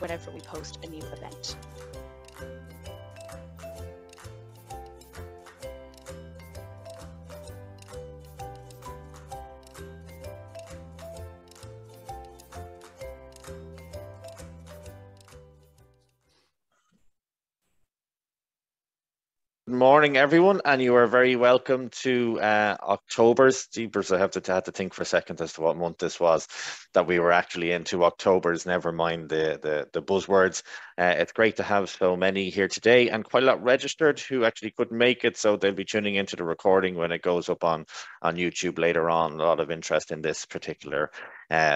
whenever we post a new event. Good morning, everyone, and you are very welcome to October's. Jeepers, I had to think for a second as to what month this was that we were actually into. October's, never mind the buzzwords. It's great to have so many here today, and quite a lot registered who actually couldn't make it, so they'll be tuning into the recording when it goes up on YouTube later on. A lot of interest in this particular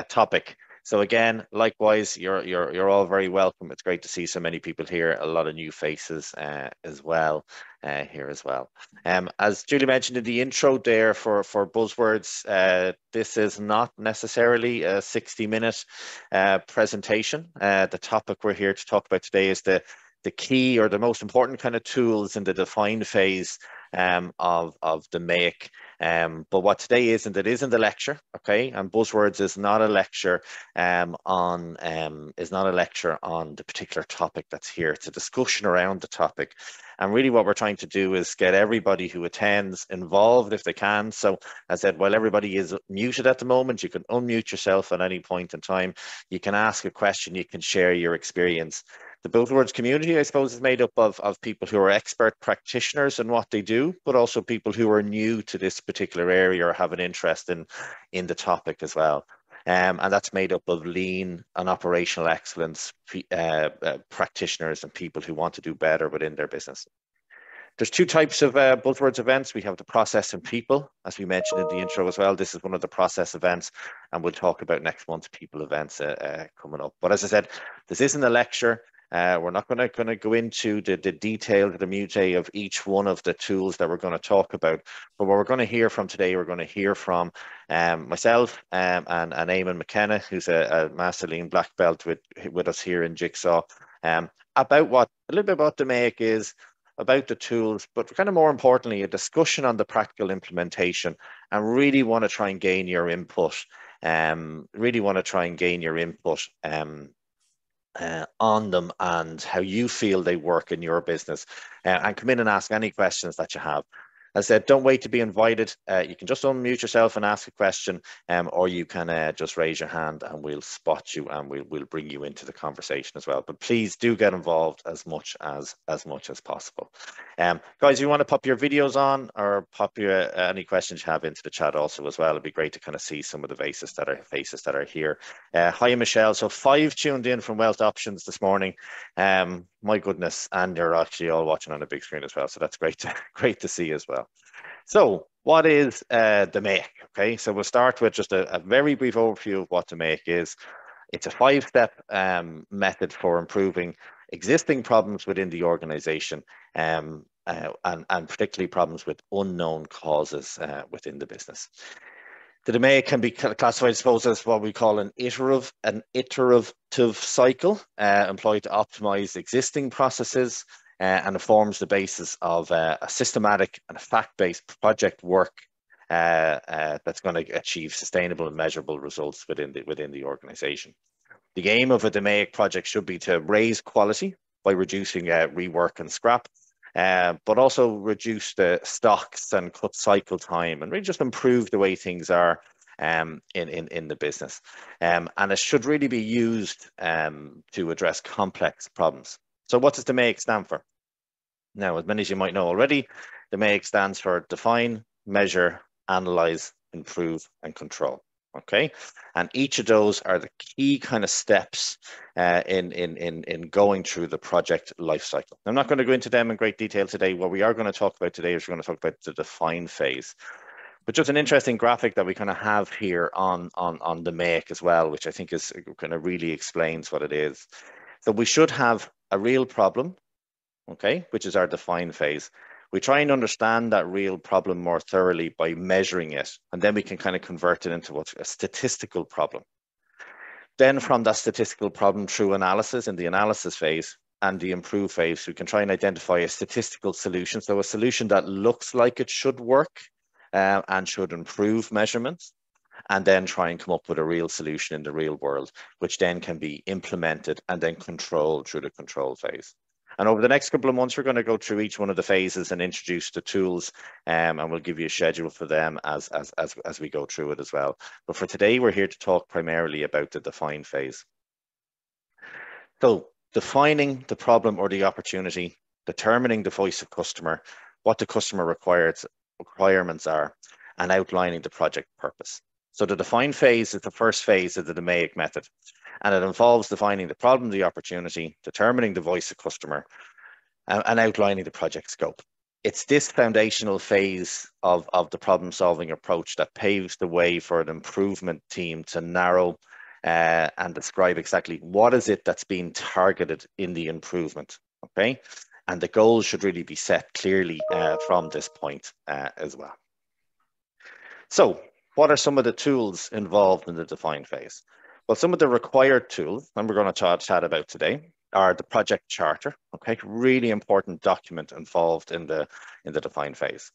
topic. So again, likewise, you're all very welcome. It's great to see so many people here, a lot of new faces as well here as well. As Julie mentioned in the intro there for buzzwords, this is not necessarily a 60-minute presentation. The topic we're here to talk about today is the key or the most important kind of tools in the define phase of the make. But what today isn't, it isn't a lecture, okay? And buzzwords is not a lecture on the particular topic that's here. It's a discussion around the topic. And really what we're trying to do is get everybody who attends involved if they can. So as I said, while everybody is muted at the moment, you can unmute yourself at any point in time. You can ask a question, you can share your experience. The buzzwords community, I suppose, is made up of people who are expert practitioners in what they do, but also people who are new to this particular area or have an interest in the topic as well. And that's made up of lean and operational excellence practitioners and people who want to do better within their business. There's two types of buzzwords events. We have the process and people, as we mentioned in the intro as well. This is one of the process events, and we'll talk about next month's people events coming up. But as I said, this isn't a lecture. We're not going to go into the detail, the minutiae of each one of the tools that we're going to talk about. But what we're going to hear from today, we're going to hear from myself and Eamon McKenna, who's a Master Lean Black Belt with us here in Jigsaw, about a little bit about the make is, about the tools, but kind of more importantly, a discussion on the practical implementation, and really want to try and gain your input. On them and how you feel they work in your business, and come in and ask any questions that you have. As I said, don't wait to be invited. You can just unmute yourself and ask a question, or you can just raise your hand and we'll spot you and we'll bring you into the conversation as well. But please do get involved as much as possible. Guys, you want to pop your videos on or pop your any questions you have into the chat also as well. It'd be great to kind of see some of the faces that are here. Hi, Michelle. So 5 tuned in from Wealth Options this morning. My goodness, and you're actually all watching on a big screen as well. So that's great to see as well. So what is the make? Okay, so we'll start with just a very brief overview of what the make is. It's a 5-step method for improving existing problems within the organization, and particularly problems with unknown causes within the business. The DMAIC can be classified, I suppose, as what we call an iterative cycle employed to optimize existing processes, and it forms the basis of a systematic and fact-based project work that's going to achieve sustainable and measurable results within the organization. The aim of a DMAIC project should be to raise quality by reducing rework and scrap, but also reduce the stocks and cut cycle time and really just improve the way things are in the business. And it should really be used to address complex problems. So what does DMAIC stand for? Now, as many as you might know already, DMAIC stands for Define, Measure, Analyze, Improve, and Control. Okay, and each of those are the key kind of steps in going through the project life cycle. I'm not going to go into them in great detail today. What we are going to talk about today is we're going to talk about the define phase. But just an interesting graphic that we kind of have here on the make as well, which I think is kind of really explains what it is. So we should have a real problem, okay, which is our define phase. We try and understand that real problem more thoroughly by measuring it, and then we can kind of convert it into what's a statistical problem. Then from that statistical problem through analysis in the analysis phase and the improve phase, we can try and identify a statistical solution. So a solution that looks like it should work and should improve measurements. and then try and come up with a real solution in the real world, which then can be implemented and then controlled through the control phase. And over the next couple of months, we're going to go through each one of the phases and introduce the tools, and we'll give you a schedule for them as we go through it as well. But for today, we're here to talk primarily about the define phase. So defining the problem or the opportunity, determining the voice of customer, what the customer requirements are, and outlining the project purpose. So the define phase is the first phase of the DMAIC method, and it involves defining the problem, the opportunity, determining the voice of customer, and outlining the project scope. It's this foundational phase of the problem-solving approach that paves the way for an improvement team to narrow and describe exactly what is it that's being targeted in the improvement, okay? And the goals should really be set clearly from this point as well. So what are some of the tools involved in the define phase? Well, some of the required tools, and we're going to chat about today, are the project charter, okay? Really important document involved in the define phase.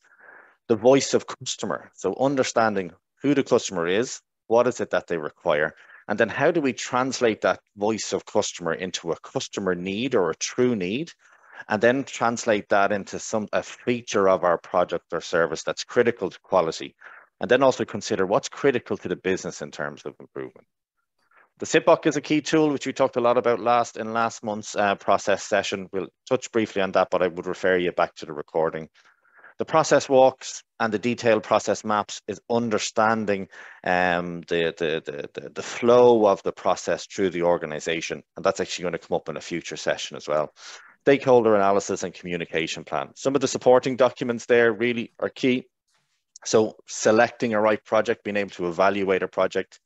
The voice of customer, so understanding who the customer is, what is it that they require, and then how do we translate that voice of customer into a customer need or a true need, and then translate that into a feature of our product or service that's critical to quality, and then also consider what's critical to the business in terms of improvement. The SIPOC is a key tool, which we talked a lot about in last month's process session. We'll touch briefly on that, but I would refer you back to the recording. The process walks and the detailed process maps is understanding the flow of the process through the organization. And that's actually going to come up in a future session as well. Stakeholder analysis and communication plan. Some of the supporting documents there really are key. So selecting a right project, being able to evaluate a project,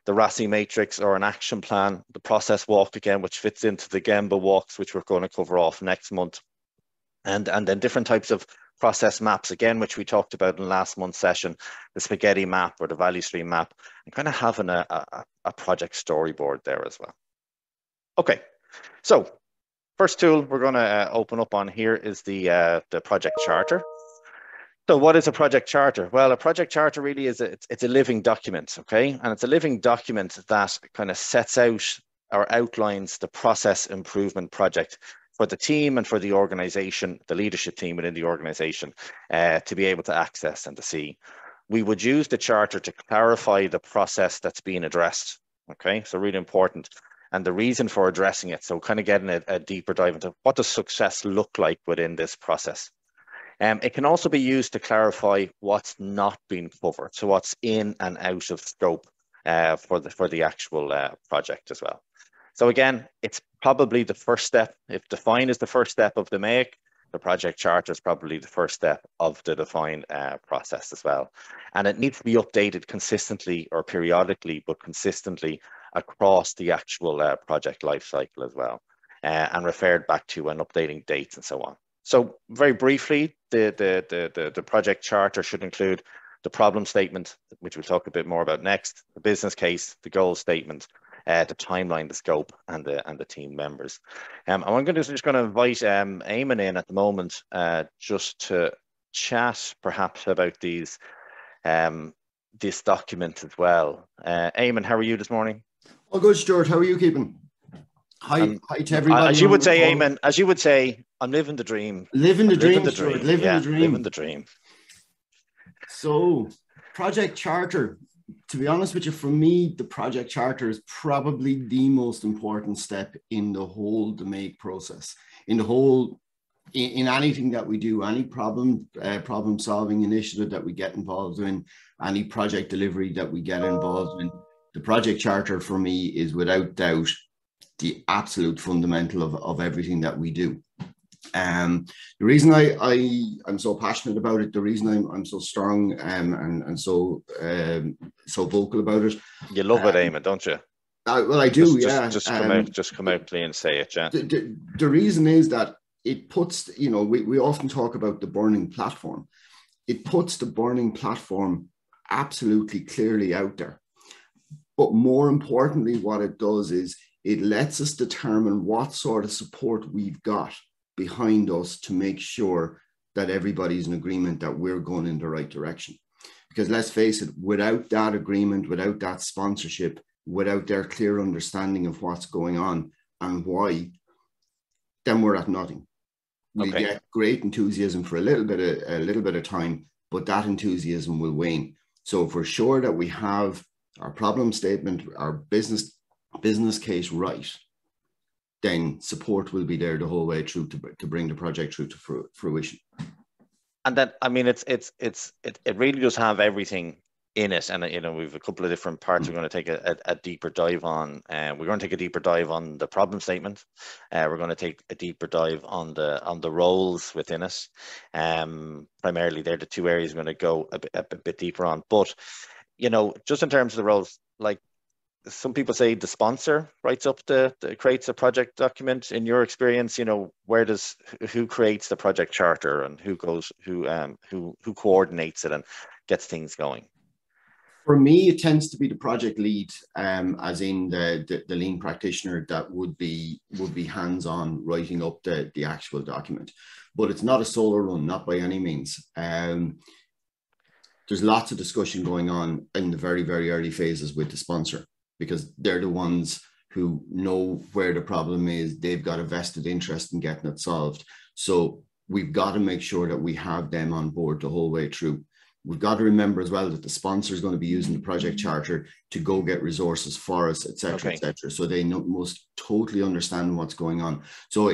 the RASI matrix or an action plan, the process walk again, which fits into the Gemba walks, which we're going to cover off next month. And then different types of process maps, again, which we talked about in last month's session, the spaghetti map or the value stream map, and kind of having a project storyboard there as well. Okay, so first tool we're going to open up on here is the project charter. So what is a project charter? Well, a project charter really is it's a living document, okay? And it's a living document that kind of sets out or outlines the process improvement project for the team and for the organization, the leadership team within the organization, to be able to access and to see. We would use the charter to clarify the process that's being addressed, okay? So really important. And the reason for addressing it, so kind of getting a deeper dive into what does success look like within this process. It can also be used to clarify what's not being covered, so what's in and out of scope for the actual project as well. So again, it's probably the first step. If define is the first step of the DMAIC, the project charter is probably the first step of the define process as well. And it needs to be updated consistently or periodically, but consistently across the actual project lifecycle as well, and referred back to when updating dates and so on. So very briefly, the project charter should include the problem statement, which we'll talk a bit more about next, the business case, the goal statement, the timeline, the scope, and the team members. And I'm just going to invite Eamon in at the moment, just to chat perhaps about this document as well. Eamon, how are you this morning? All good, Stuart. How are you keeping? Hi to everybody. As you would say, Eamon, as you would say, I'm living the dream. Living the dream, Stuart. Living the dream. So, project charter. To be honest with you, for me, the project charter is probably the most important step in the whole DMAIC process. In anything that we do, any problem solving initiative that we get involved in, any project delivery that we get involved in, the project charter for me is without doubt the absolute fundamental of everything that we do. The reason I'm so passionate about it, the reason I'm so strong and so vocal about it. You love it, Eamon, don't you? Well, I do, Just come out clean and say it, yeah. The reason is that it puts, we often talk about the burning platform. It puts the burning platform absolutely clearly out there. But more importantly, what it does is it lets us determine what sort of support we've got behind us to make sure that everybody's in agreement that we're going in the right direction. Because let's face it, without that agreement, without that sponsorship, without their clear understanding of what's going on and why, then we're at nothing. We get great enthusiasm for a little bit of time, but that enthusiasm will wane. So if we're sure that we have our problem statement, our business case right, then support will be there the whole way through to bring the project through to fruition. And then, I mean, it really does have everything in it. And, you know, we've a couple of different parts we're going to take a deeper dive on. We're going to take a deeper dive on the problem statement. We're going to take a deeper dive on the roles within it. Primarily, they're the two areas we're going to go a bit deeper on. But, you know, just in terms of the roles, like, some people say the sponsor writes up creates a project document. In your experience, you know, who creates the project charter and who coordinates it and gets things going? For me, it tends to be the project lead, as in the lean practitioner that would be hands-on writing up the actual document. But it's not a solo run, not by any means. There's lots of discussion going on in the very, very early phases with the sponsor, because they're the ones who know where the problem is. They've got a vested interest in getting it solved. So we've got to make sure that we have them on board the whole way through. We've got to remember as well that the sponsor is going to be using the project charter to go get resources for us, et cetera, et cetera. So they most totally understand what's going on. So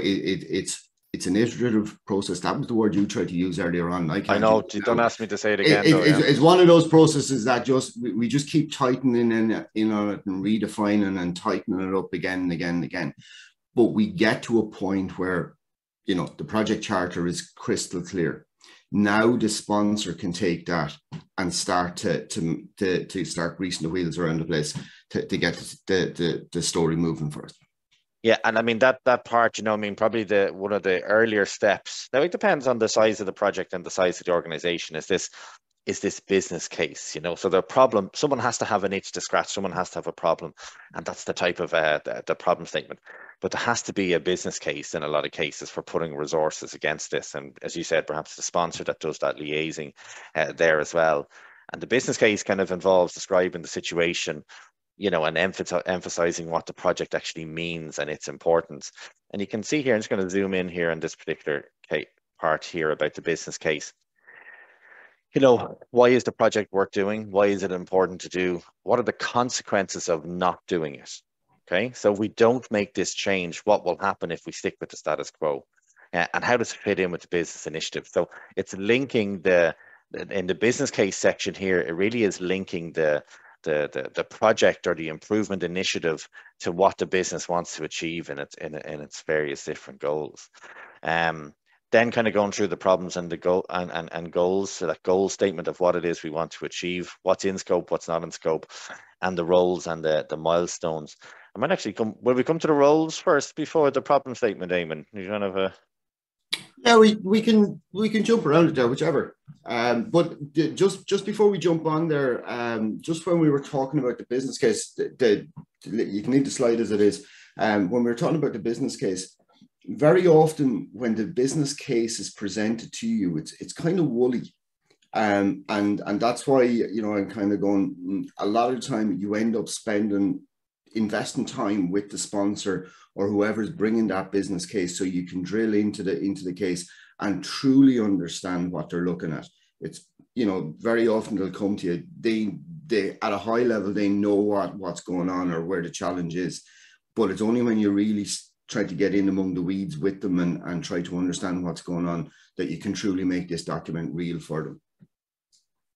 it's an iterative process. That was the word you tried to use earlier on. I know. Don't ask me to say it again. It's one of those processes that we just keep tightening in on it and redefining and tightening it up again and again and again. But we get to a point where, you know, the project charter is crystal clear. Now the sponsor can take that and start to start greasing the wheels around the place to get the story moving for us. Yeah, and I mean that part, you know, I mean, probably one of the earlier steps. Now it depends on the size of the project and the size of the organization. Is this business case, you know? So the problem, someone has to have an itch to scratch. Someone has to have a problem, and that's the type of the problem statement. But there has to be a business case in a lot of cases for putting resources against this. And as you said, perhaps the sponsor that does that liaising there as well. And the business case kind of involves describing the situation, you know, and emphasizing what the project actually means and its importance. And you can see here, I'm just going to zoom in here on this particular part here about the business case. You know, why is the project worth doing? Why is it important to do? What are the consequences of not doing it? Okay, so we don't make this change. What will happen if we stick with the status quo? And how does it fit in with the business initiative? So it's linking in the business case section here, it really is linking the project or the improvement initiative to what the business wants to achieve in its various different goals. Then kind of going through the problems and the goal and goals, so that goal statement of what it is we want to achieve, what's in scope, what's not in scope, and the roles and the milestones. I might actually will we come to the roles first before the problem statement, Eamon? You kind of Yeah, we can jump around it there, whichever. But just before we jump on there, just when we were talking about the business case, you can leave the slide as it is. When we were talking about the business case, very often when the business case is presented to you, it's kind of woolly. And that's why, you know, I'm kind of going, a lot of the time you end up investing time with the sponsor or whoever's bringing that business case, so you can drill into the case and truly understand what they're looking at. It's, you know, very often they'll come to you, they at a high level, they know what's going on or where the challenge is, but it's only when you really try to get in among the weeds with them and try to understand what's going on that you can truly make this document real for them.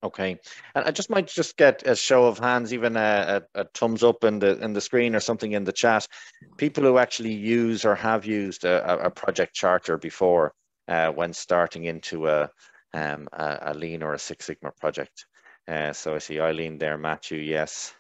Okay, and I might get a show of hands, even a thumbs up in the screen or something in the chat. People who actually use or have used a project charter before when starting into a Lean or a Six Sigma project. So I see Eileen there, Matthew, yes,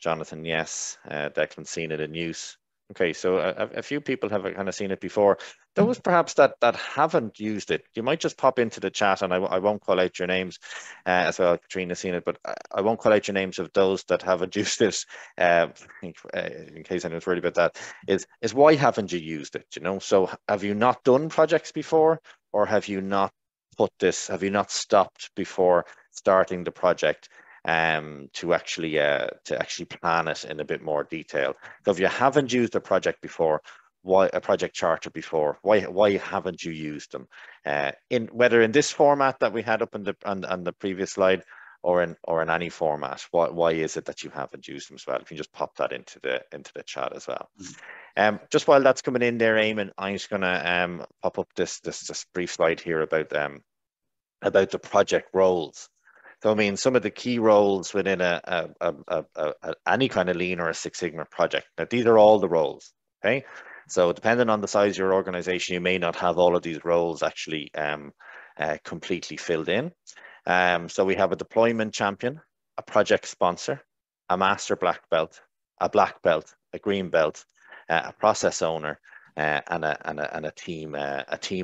Jonathan, yes, Declan seen it in use. Okay, so a few people have kind of seen it before. Those perhaps that haven't used it, you might just pop into the chat, and I won't call out your names as well. Katrina's seen it, but I won't call out your names of those that haven't used it. In case anyone's worried about that, is why haven't you used it? You know, so have you not done projects before, or have you not stopped before starting the project to actually plan it in a bit more detail. So if you haven't used a project before, a project charter before, why haven't you used them? Whether in this format that we had up on the previous slide, or in any format, why is it that you haven't used them as well? If you just pop that into the chat as well. Just while that's coming in there, Eamon, I'm just gonna pop up this brief slide here about the project roles. So I mean, some of the key roles within any kind of Lean or a Six Sigma project. Now these are all the roles. Okay, so depending on the size of your organization, you may not have all of these roles actually completely filled in. So we have a deployment champion, a project sponsor, a master black belt, a black belt, a green belt, a process owner, and a team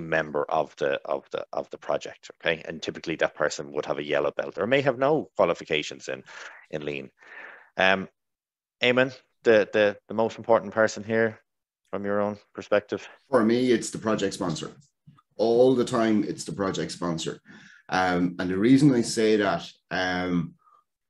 member of the project. Okay, and typically that person would have a yellow belt or may have no qualifications in Lean. Eamon, the most important person here from your own perspective? For me, it's the project sponsor. All the time, it's the project sponsor. And the reason I say that,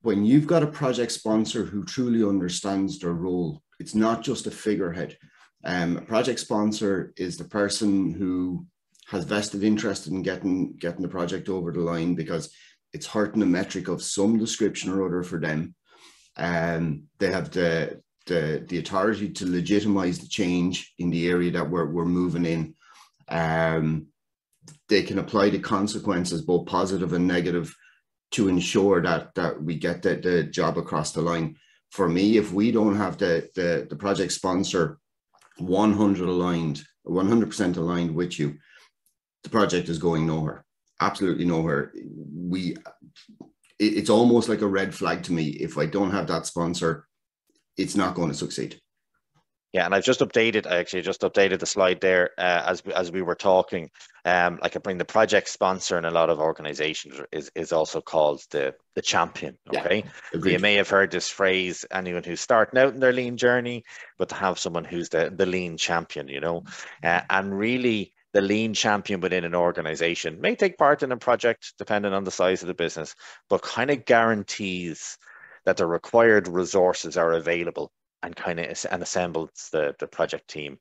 when you've got a project sponsor who truly understands their role, it's not just a figurehead. A project sponsor is the person who has vested interest in getting the project over the line, because it's hurting a metric of some description or other for them. They have the authority to legitimize the change in the area that we're moving in. They can apply the consequences, both positive and negative, to ensure that we get the job across the line. For me, if we don't have the project sponsor 100% aligned with you, the project is going nowhere, absolutely nowhere. It's almost like a red flag to me. If I don't have that sponsor, it's not going to succeed. Yeah, and I actually just updated the slide there as we were talking. Like I bring the project sponsor in a lot of organizations is also called the champion. Okay, yeah, you may have heard this phrase, anyone who's starting out in their Lean journey, but to have someone who's the Lean champion, you know, and really the Lean champion within an organization may take part in a project depending on the size of the business, but kind of guarantees that the required resources are available and assembles the project team.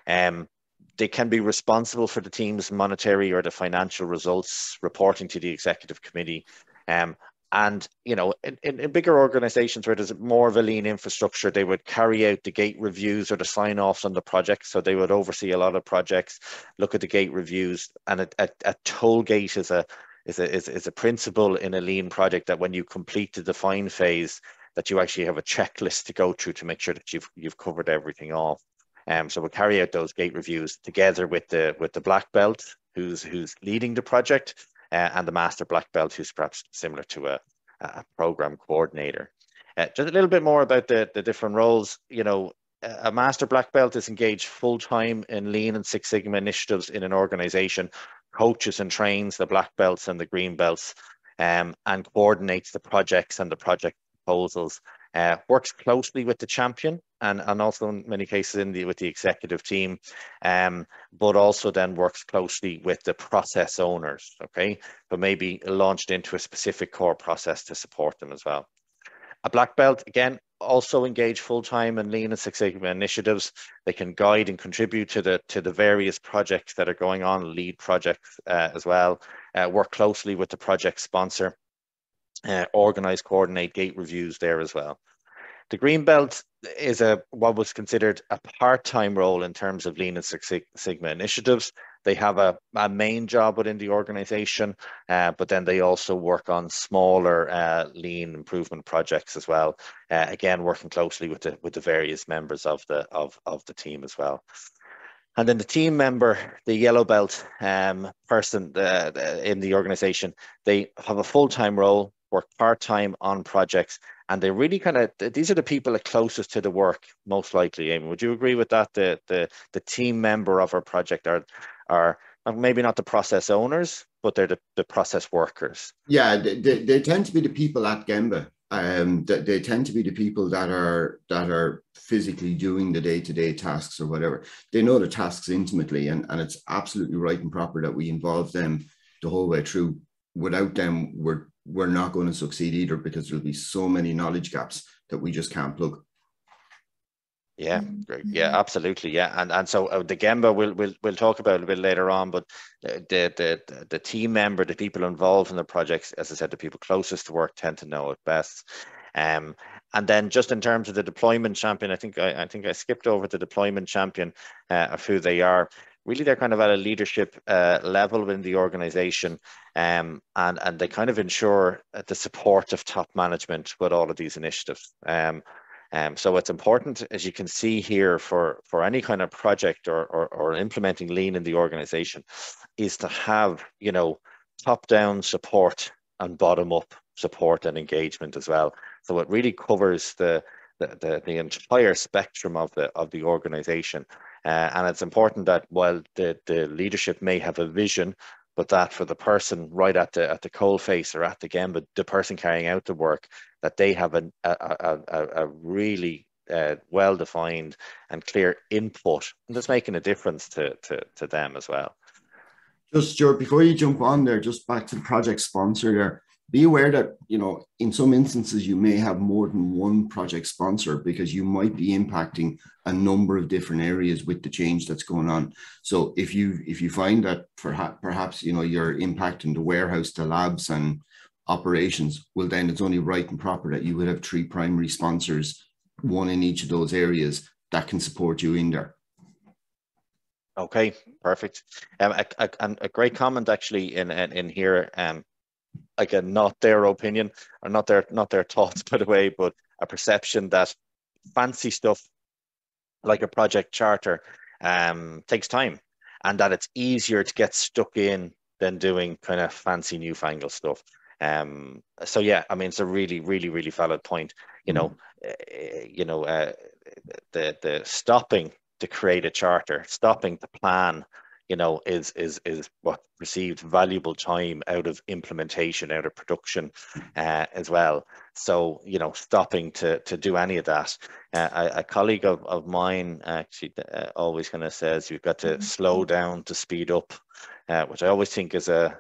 They can be responsible for the team's monetary or the financial results, reporting to the executive committee. And, you know, in bigger organizations where there's more of a Lean infrastructure, they would carry out the gate reviews or the sign-offs on the project. So they would oversee a lot of projects, look at the gate reviews, and a toll gate is a principle in a Lean project that when you complete the define phase, that you actually have a checklist to go through to make sure that you've covered everything off. So we'll carry out those gate reviews together with the black belt who's leading the project, and the master black belt who's perhaps similar to a program coordinator. Just a little bit more about the different roles. You know, a master black belt is engaged full-time in Lean and Six Sigma initiatives in an organization, coaches and trains the black belts and the green belts, and coordinates the projects and the project proposals, works closely with the champion and also in many cases with the executive team, but also then works closely with the process owners, okay? So maybe launched into a specific core process to support them as well. A black belt, again, also engage full-time in Lean and Six Sigma initiatives. They can guide and contribute to the various projects that are going on, lead projects as well, work closely with the project sponsor, organize, coordinate gate reviews there as well. The green belt is what was considered a part-time role in terms of Lean and Six Sigma initiatives. They have a main job within the organization, but then they also work on smaller Lean improvement projects as well. Again, working closely with the various members of the team as well. And then the team member, the yellow belt person in the organization, they have a full-time role, work part-time on projects, and they really these are the people that closest to the work, most likely. Eamon, would you agree with that? The team member of our project are maybe not the process owners, but they're the process workers. Yeah, they tend to be the people at Gemba. They tend to be the people that are physically doing the day-to-day tasks or whatever. They know the tasks intimately, and it's absolutely right and proper that we involve them the whole way through. Without them, we're we're not going to succeed either, because there'll be so many knowledge gaps that we just can't plug. Yeah, absolutely. Yeah, and so the Gemba we'll talk about a bit later on, but the team member, the people involved in the projects, as I said, the people closest to work tend to know it best. And then just in terms of the deployment champion, I think I skipped over the deployment champion of who they are. Really, they're kind of at a leadership level in the organization, and they kind of ensure the support of top management with all of these initiatives. So it's important, as you can see here, for any kind of project or implementing lean in the organization, is to have, you know, top-down support and bottom-up support and engagement as well. So it really covers the entire spectrum of the organization, and it's important that while the leadership may have a vision, but that for the person right at the coal face or at the Gemba, the person carrying out the work, that they have a really well-defined and clear input, and that's making a difference to them as well. Just, Stuart, before you jump on there, just back to the project sponsor there, be aware that, you know, in some instances you may have more than one project sponsor, because you might be impacting a number of different areas with the change that's going on. So if you find that perhaps, you know, you're impacting the warehouse, the labs and operations, well, then it's only right and proper that you would have 3 primary sponsors, one in each of those areas, that can support you in there. Okay, perfect. A great comment actually in here. Again, not their opinion or not their thoughts, by the way, but a perception that fancy stuff like a project charter takes time, and that it's easier to get stuck in than doing kind of fancy newfangled stuff. So yeah, I mean, it's a really, really, really valid point. The stopping to create a charter, stopping to plan, you know, is what perceived valuable time out of implementation, out of production as well. So, you know, stopping to do any of that. A colleague of mine actually always kind of says you've got to slow down to speed up, which I always think is a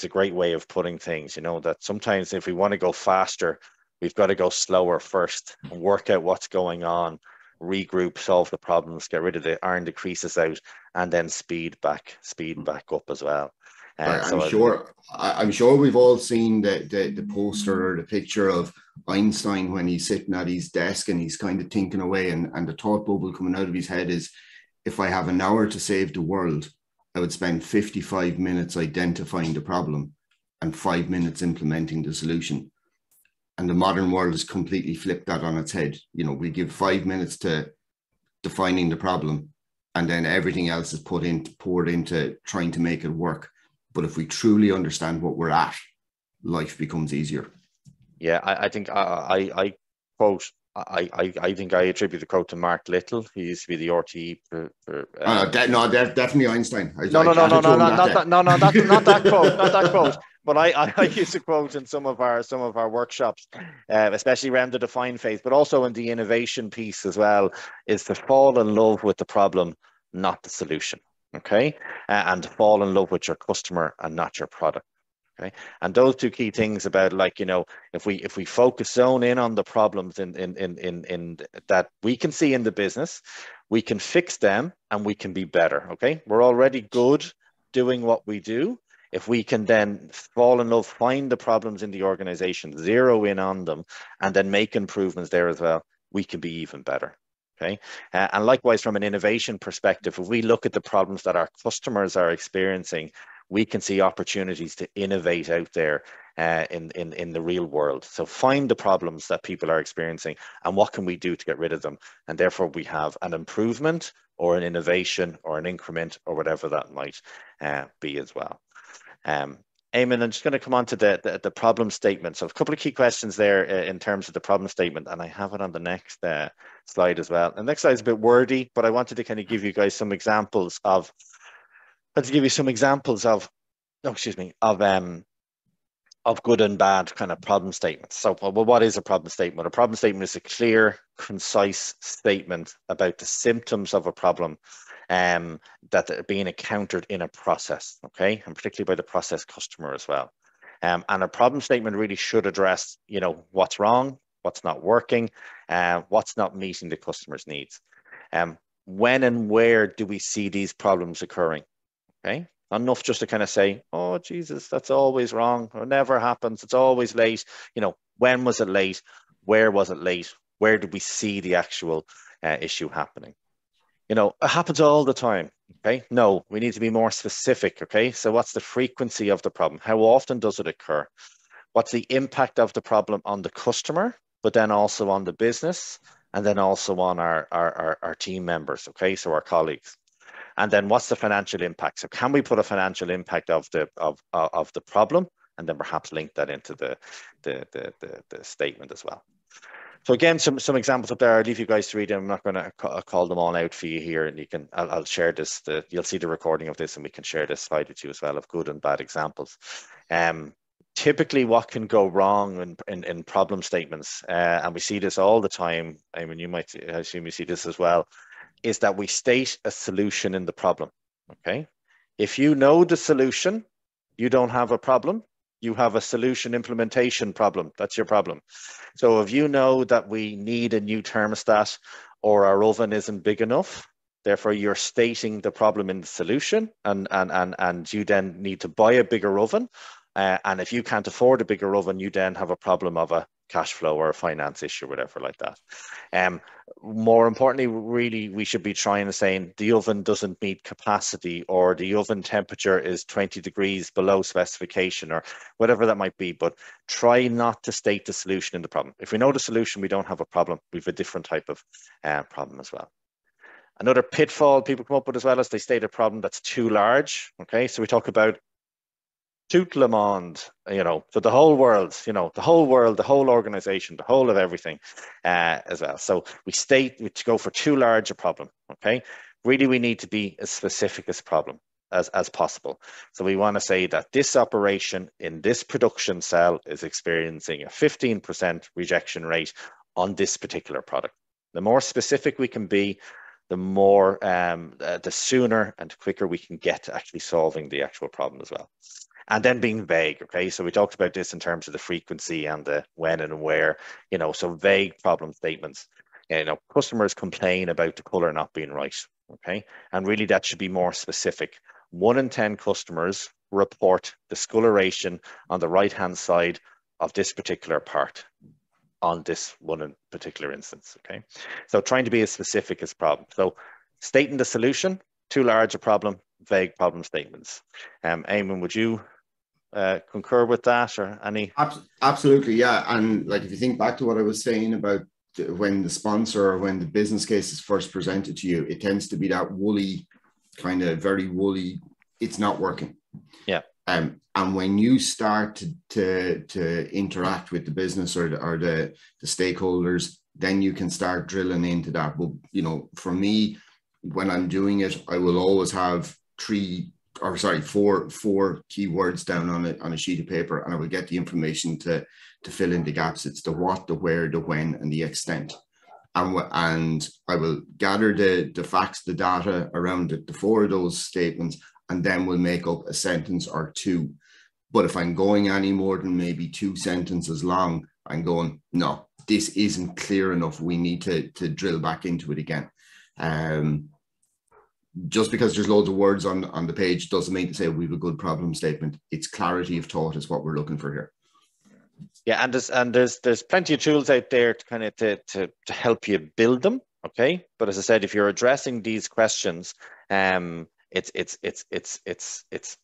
great way of putting things. You know, that sometimes if we want to go faster, we've got to go slower first and work out what's going on, regroup, solve the problems, get rid of the iron decreases out, and then speed back up as well. I'm sure we've all seen the poster or the picture of Einstein when he's sitting at his desk and he's kind of thinking away, and the thought bubble coming out of his head is, if I have an hour to save the world, I would spend 55 minutes identifying the problem and 5 minutes implementing the solution. And the modern world has completely flipped that on its head. You know, we give 5 minutes to defining the problem, and then everything else is poured into trying to make it work. But if we truly understand what we're at, life becomes easier. Yeah, I think I quote. I think I attribute the quote to Mark Little. He used to be the RTE. Definitely Einstein. Not that quote. Not that quote. But I use a quote in some of our workshops, especially around the define phase, but also in the innovation piece as well, is to fall in love with the problem, not the solution. Okay, and to fall in love with your customer and not your product. Okay, and those two key things about, like, you know, if we zone in on the problems in that we can see in the business, we can fix them and we can be better. Okay, we're already good doing what we do. If we can then fall in love, find the problems in the organization, zero in on them, and then make improvements there as well, we can be even better. Okay, and likewise, from an innovation perspective, if we look at the problems that our customers are experiencing, we can see opportunities to innovate out there in the real world. So find the problems that people are experiencing and what can we do to get rid of them, and therefore we have an improvement or an innovation or an increment or whatever that might be as well. Eamon, I'm just going to come on to the problem statement. So a couple of key questions there in terms of the problem statement, and I have it on the next slide as well. The next slide is a bit wordy, but I wanted to kind of give you guys some examples of, of good and bad kind of problem statements. So, well, what is a problem statement? A problem statement is a clear, concise statement about the symptoms of a problem that are being encountered in a process, okay? And particularly by the process customer as well. And a problem statement really should address, what's wrong, what's not working, what's not meeting the customer's needs. When and where do we see these problems occurring? Okay, enough just to kind of say, oh, Jesus, that's always wrong, or never happens, it's always late. When was it late? Where was it late? Where did we see the actual issue happening? It happens all the time. Okay, no, we need to be more specific. Okay, so what's the frequency of the problem? How often does it occur? What's the impact of the problem on the customer, but then also on the business, and then also on our team members? Okay, so our colleagues. And then what's the financial impact? So can we put a financial impact of the problem, and then perhaps link that into the statement as well? So again, some examples up there. I'll leave you guys to read them. I'm not going to call them all out for you here, and I'll share this. You'll see the recording of this, and we can share this slide with you as well of good and bad examples. Typically, what can go wrong in problem statements, and we see this all the time. I mean, I assume you see this as well, is that we state a solution in the problem. Okay, if you know the solution, you don't have a problem. You have a solution implementation problem. That's your problem. So if you know that we need a new thermostat, or our oven isn't big enough, therefore you're stating the problem in the solution, and you then need to buy a bigger oven. And if you can't afford a bigger oven, you then have a problem of a cash flow or a finance issue, whatever like that. More importantly, really, we should be trying to say the oven doesn't meet capacity, or the oven temperature is 20 degrees below specification, or whatever that might be. But try not to state the solution in the problem. If we know the solution, we don't have a problem. We have a different type of problem as well. Another pitfall people come up with as well is they state a problem that's too large. Okay, so we talk about tout le monde, so the whole world, the whole organization, the whole of everything as well. So we go for too large a problem. Okay, really, we need to be as specific as possible. So we want to say that this operation in this production cell is experiencing a 15% rejection rate on this particular product. The more specific we can be, the more, the sooner and quicker we can get to actually solving the actual problem as well. And then being vague. Okay, so we talked about this in terms of the frequency and the when and where, so vague problem statements. Customers complain about the color not being right. Okay, and really that should be more specific. 1 in 10 customers report discoloration on the right hand side of this particular part on this one particular instance. Okay, so trying to be as specific as problem. So stating the solution, too large a problem, vague problem statements. Eamon, would you concur with that, or any? Absolutely, yeah. And like, if you think back to what I was saying about when the sponsor or when the business case is first presented to you, it tends to be that woolly, kind of very woolly, it's not working. Yeah. And when you start to interact with the business or the stakeholders, then you can start drilling into that. But for me, when I'm doing it, I will always have four keywords down on a sheet of paper, and I will get the information to fill in the gaps. It's the what, the where, the when, and the extent. And I will gather the facts, the data around the 4 of those statements, and then we'll make up a sentence or 2. But if I'm going any more than maybe 2 sentences long, I'm going, no, this isn't clear enough. We need to drill back into it again. Just because there's loads of words on the page doesn't mean to say we have a good problem statement. It's clarity of thought is what we're looking for here. Yeah, and there's plenty of tools out there to kind of to help you build them. Okay, but as I said, if you're addressing these questions, it's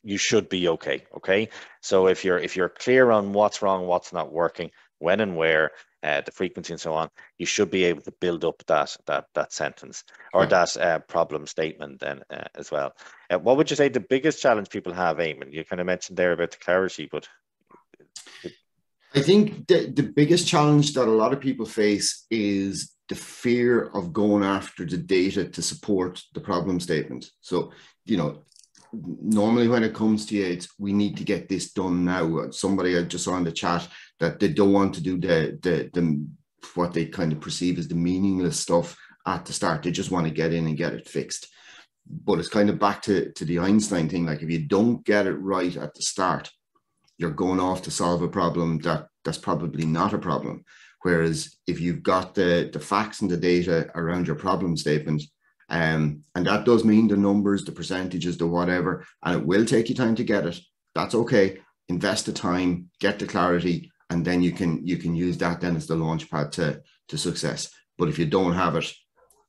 you should be okay. Okay, so if you're clear on what's wrong, what's not working, when and where, the frequency and so on, you should be able to build up that sentence or that problem statement then as well. What would you say the biggest challenge people have, Eamon? You kind of mentioned there about the clarity, but I think the biggest challenge that a lot of people face is the fear of going after the data to support the problem statement. So, normally when it comes to it's we need to get this done now. Somebody I just saw in the chat that they don't want to do the what they kind of perceive as the meaningless stuff at the start. They just want to get in and get it fixed. But it's kind of back to the Einstein thing. Like, if you don't get it right at the start, you're going off to solve a problem that's probably not a problem. Whereas if you've got the facts and the data around your problem statement, and that does mean the numbers, the percentages, the whatever, and it will take you time to get it. That's okay. Invest the time, get the clarity, and then you can use that then as the launch pad to success. But if you don't have it,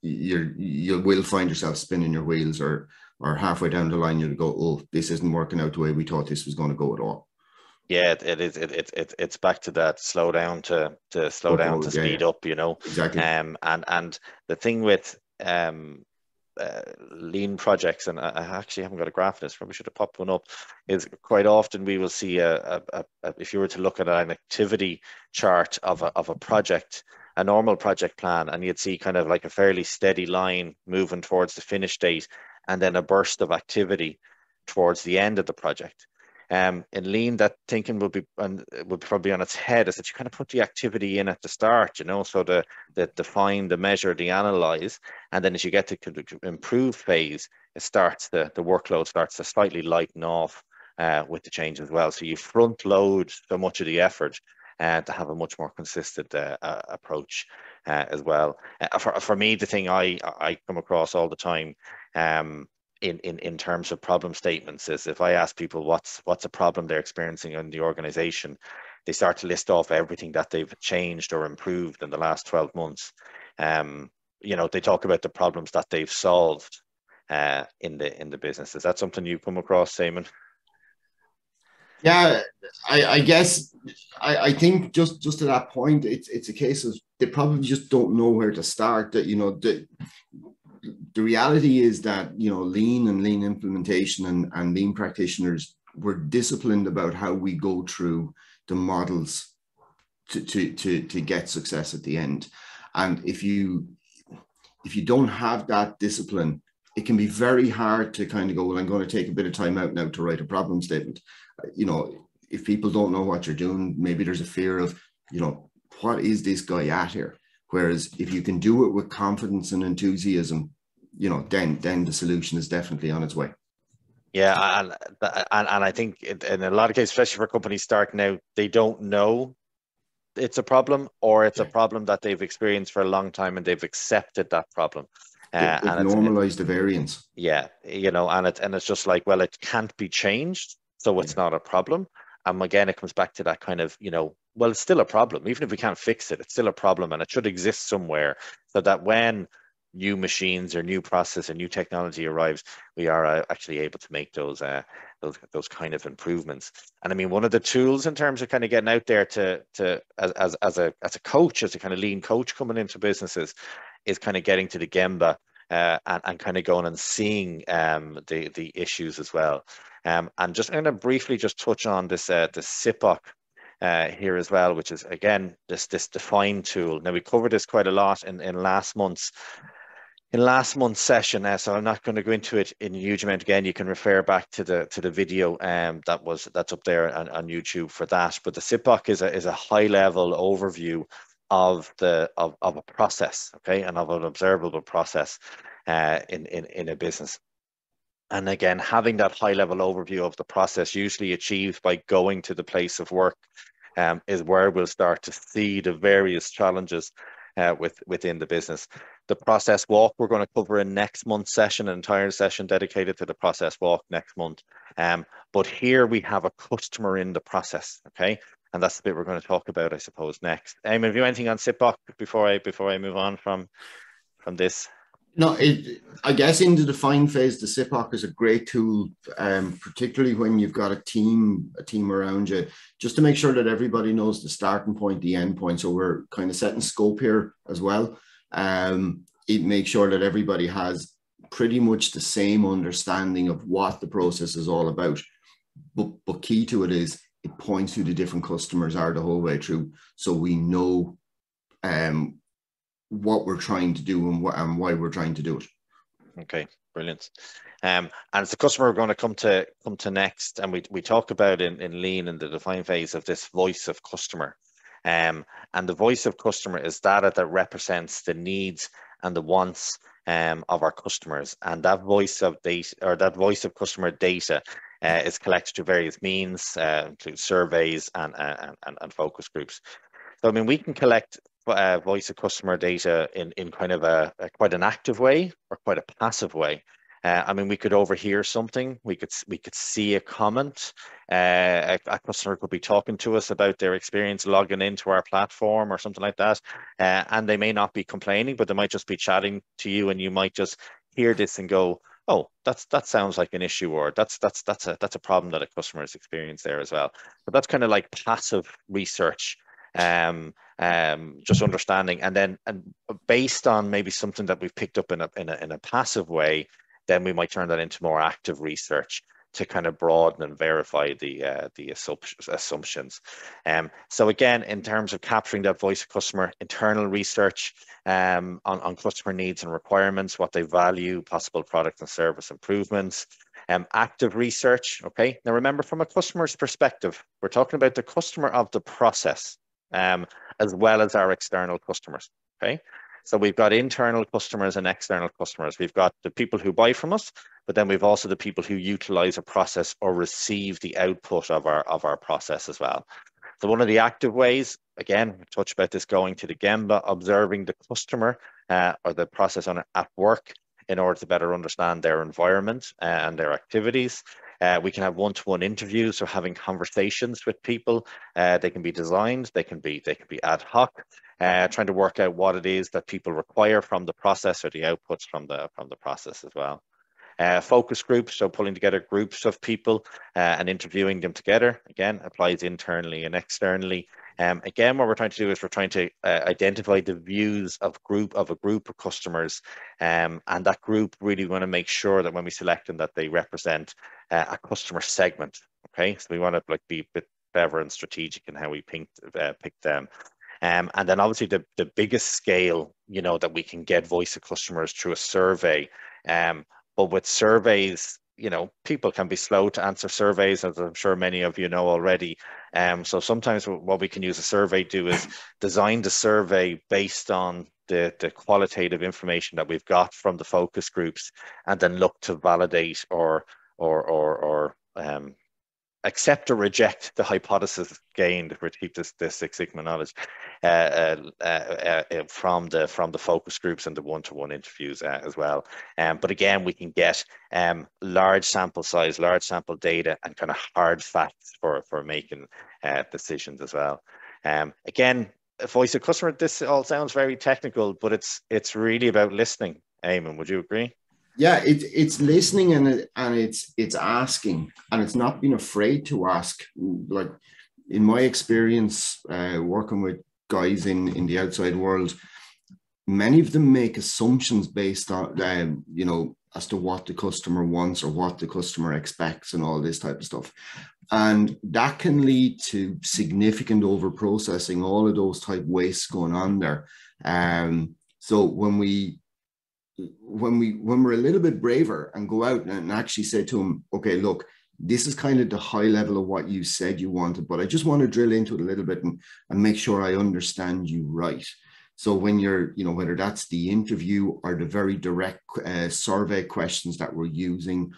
you will find yourself spinning your wheels, or halfway down the line you'll go, oh, this isn't working out the way we thought this was going to go at all. Yeah, it is. It's back to that slow down to slow down to speed up. You know, exactly. And the thing with lean projects, and I actually haven't got a graph of this, probably should have popped one up, is quite often we will see if you were to look at an activity chart of a project, a normal project plan, and you'd see kind of like a fairly steady line moving towards the finish date, and then a burst of activity towards the end of the project. In lean, that thinking would be probably on its head, is that you kind of put the activity in at the start, you know, so the define, the measure, the analyze, and then as you get to improve phase, it starts the workload starts to slightly lighten off with the change as well. So you front load so much of the effort to have a much more consistent approach as well. For me, the thing I come across all the time, in terms of problem statements, is if I ask people what's a problem they're experiencing in the organization, they start to list off everything that they've changed or improved in the last 12 months. You know, they talk about the problems that they've solved in the business. Is that something you come across, Simon? Yeah, I guess I think just to that point, it's a case of they probably just don't know where to start. That, you know, the reality is that, you know, lean and lean implementation and lean practitioners, we're disciplined about how we go through the models to get success at the end. And if you don't have that discipline, it can be very hard to kind of go, well, I'm going to take a bit of time out now to write a problem statement. You know, if people don't know what you're doing, maybe there's a fear of, you know, what is this guy at here? Whereas if you can do it with confidence and enthusiasm, you know, then the solution is definitely on its way. Yeah, and I think in a lot of cases, especially for companies starting out, they don't know it's a problem, or it's a problem that they've experienced for a long time and they've accepted that problem. And normalized the variance. Yeah, you know, and it's just like, well, it can't be changed, so it's not a problem. Again, it comes back to that kind of, you know, well, it's still a problem. Even if we can't fix it, it's still a problem, and it should exist somewhere, so that when new machines or new process or new technology arrives, we are actually able to make those kind of improvements. And I mean, one of the tools in terms of kind of getting out there as a coach, as a kind of lean coach coming into businesses, is kind of getting to the Gemba and kind of going and seeing the issues as well. And just I'm going to briefly just touch on this the SIPOC here as well, which is again this define tool. Now, we covered this quite a lot in last month's session, so I'm not going to go into it in a huge amount again. You can refer back to the video that's up there on YouTube for that. But the SIPOC is a high level overview of a process, okay, and of an observable process in a business. And again, having that high level overview of the process, usually achieved by going to the place of work, is where we'll start to see the various challenges within the business. The process walk we're going to cover in next month's session, an entire session dedicated to the process walk next month. But here we have a customer in the process, okay, and that's the bit we're going to talk about, I suppose, next. Eamon, have you anything on SIPOC before I move on from this? No, I guess in the define phase, the SIPOC is a great tool, particularly when you've got a team around you, just to make sure that everybody knows the starting point, the end point. So we're kind of setting scope here as well. It makes sure that everybody has pretty much the same understanding of what the process is all about. But key to it is it points who the different customers are the whole way through, so we know what we're trying to do and why we're trying to do it. Okay, brilliant. And it's the customer we're going to come to next, and we talk about in lean in the define phase of this voice of customer. And the voice of customer is data that represents the needs and the wants of our customers, and that voice of data, or that voice of customer data, is collected through various means, including surveys and focus groups. So I mean, we can collect voice of customer data in kind of a quite an active way or quite a passive way. I mean, we could overhear something. We could see a comment. A customer could be talking to us about their experience logging into our platform or something like that, and they may not be complaining, but they might just be chatting to you, and you might just hear this and go, "Oh, that sounds like an issue," or that's a problem that a customer has experienced there as well. But that's kind of like passive research. Just understanding, and then based on maybe something that we've picked up in a passive way, then we might turn that into more active research to kind of broaden and verify the assumptions. So again, in terms of capturing that voice of customer, internal research on customer needs and requirements, what they value, possible product and service improvements. Active research, okay? Now remember, from a customer's perspective, we're talking about the customer of the process, as well as our external customers, okay? So we've got internal customers and external customers. We've got the people who buy from us, but then we've also the people who utilize a process or receive the output of our process as well. So one of the active ways, again, we touched about this going to the Gemba, observing the customer or the process owner at work in order to better understand their environment and their activities. We can have one-to-one interviews, so having conversations with people. They can be designed, they can be ad hoc, trying to work out what it is that people require from the process or the outputs from the process as well. Focus groups, so pulling together groups of people and interviewing them together, again, applies internally and externally. Again, what we're trying to do is we're trying to identify the views of a group of customers, and that group really want to make sure that when we select them, that they represent a customer segment. Okay, so we want to be a bit clever and strategic in how we pick them. And then obviously the biggest scale, that we can get voice of customers through a survey. But with surveys, people can be slow to answer surveys, as I'm sure many of you know already. So sometimes what we can use a survey do is design the survey based on the qualitative information that we've got from the focus groups, and then look to validate or accept or reject the hypothesis gained, repeat this Six Sigma knowledge, from the focus groups and the one-to-one interviews as well. But again, we can get large sample size, large sample data, and kind of hard facts for making decisions as well. Again, voice of customer, this all sounds very technical, but it's really about listening. Eamon, would you agree? Yeah, it's listening, and it's asking, and it's not being afraid to ask. Like in my experience, working with guys in the outside world, many of them make assumptions based on as to what the customer wants or what the customer expects and all this type of stuff, and that can lead to significant over processing, all of those type wastes going on there. So when we're a little bit braver and go out and actually say to them, okay, look, this is kind of the high level of what you said you wanted, but I just want to drill into it a little bit and make sure I understand you right. So when you're, whether that's the interview or the very direct survey questions that we're using,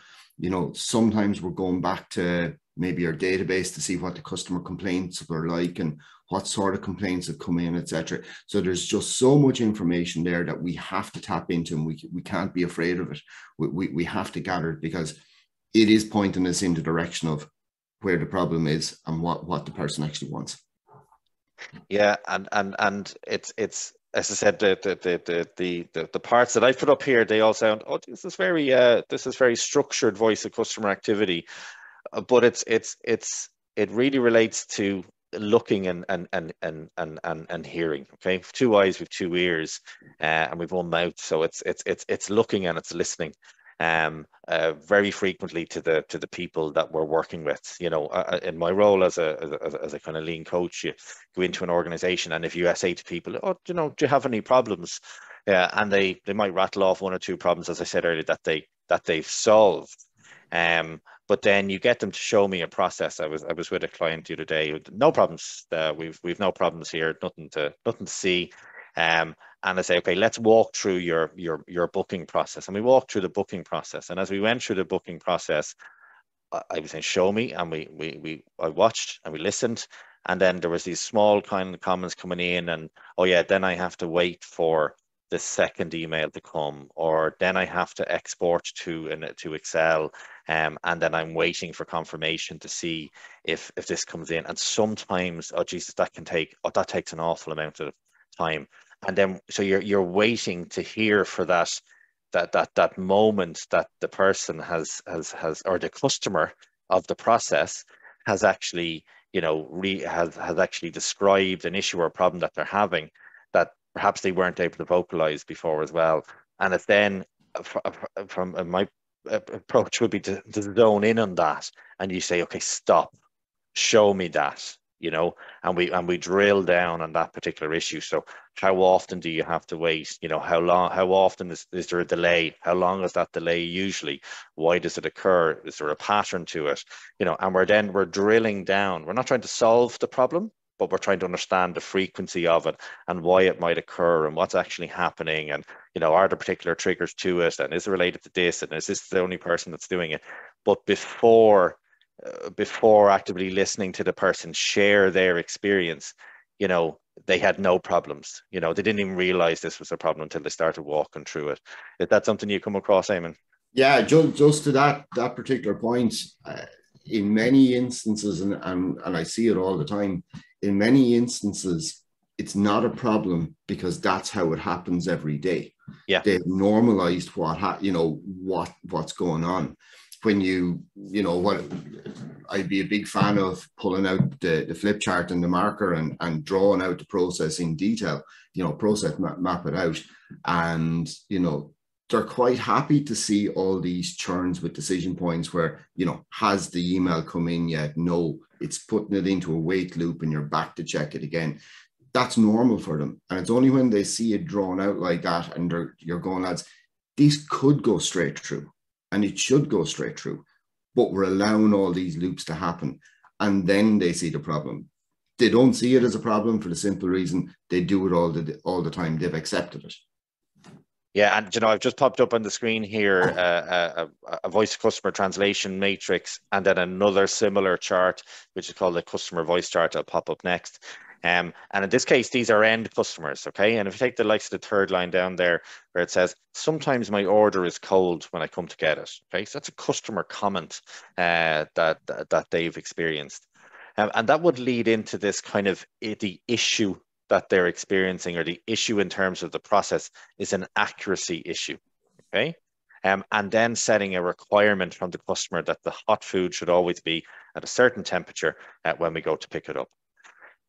sometimes we're going back to maybe our database to see what the customer complaints were like and what sort of complaints have come in, etc. So there's just so much information there that we have to tap into, and we can't be afraid of it. We have to gather it, because it is pointing us in the direction of where the problem is and what the person actually wants. Yeah, and it's as I said, the parts that I put up here, they all sound, this is very structured voice of customer activity, but it really relates to looking and hearing. Okay, with 2 eyes, with 2 ears, and with 1 mouth. So it's looking and it's listening. Very frequently to the people that we're working with. In my role as a kind of lean coach, you go into an organization, and if you say to people, do you have any problems? And they might rattle off 1 or 2 problems, as I said earlier, that they've solved. But then you get them to show me a process. I was with a client the other day, no problems. We've no problems here, nothing to see. And I say, okay, let's walk through your booking process. And we walked through the booking process. And as we went through the booking process, I was saying, show me. And I watched and we listened. And then there was these small kind of comments coming in, and, oh yeah, then I have to wait for the second email to come, or then I have to export to Excel, and then I'm waiting for confirmation to see if this comes in. And sometimes, oh Jesus, that takes an awful amount of time. And then so you're waiting to hear for that moment that the person has or the customer of the process has actually, has actually described an issue or a problem that they're having that perhaps they weren't able to vocalize before as well. And it's then, from my approach would be to zone in on that, and you say, okay, stop, show me that, and we drill down on that particular issue. So how often do you have to wait? How often is there a delay? How long is that delay usually? Why does it occur? Is there a pattern to it? And we're drilling down. We're not trying to solve the problem, but we're trying to understand the frequency of it and why it might occur and what's actually happening. And, are there particular triggers to it? And is it related to this? And is this the only person that's doing it? But before actively listening to the person share their experience, they had no problems. They didn't even realize this was a problem until they started walking through it. Is that something you come across, Eamon? Yeah, just to that particular point, in many instances, and I see it all the time, in many instances, it's not a problem because that's how it happens every day. Yeah, they've normalized what's going on. When what I'd be a big fan of pulling out the flip chart and the marker and drawing out the process in detail, process map it out. And, they're quite happy to see all these churns with decision points where, has the email come in yet? No, it's putting it into a wait loop and you're back to check it again. That's normal for them. And it's only when they see it drawn out like that and you're going, lads, these could go straight through. And it should go straight through, but we're allowing all these loops to happen. And then they see the problem. They don't see it as a problem for the simple reason they do it all the time. They've accepted it. Yeah, and I've just popped up on the screen here a voice customer translation matrix, and then another similar chart, which is called the customer voice chart. I'll pop up next. And in this case, these are end customers, okay? And if you take the likes of the third line down there, where it says, sometimes my order is cold when I come to get it, okay? So that's a customer comment that they've experienced. And that would lead into this kind of the issue that they're experiencing, or the issue in terms of the process is an accuracy issue, okay? And then setting a requirement from the customer that the hot food should always be at a certain temperature when we go to pick it up.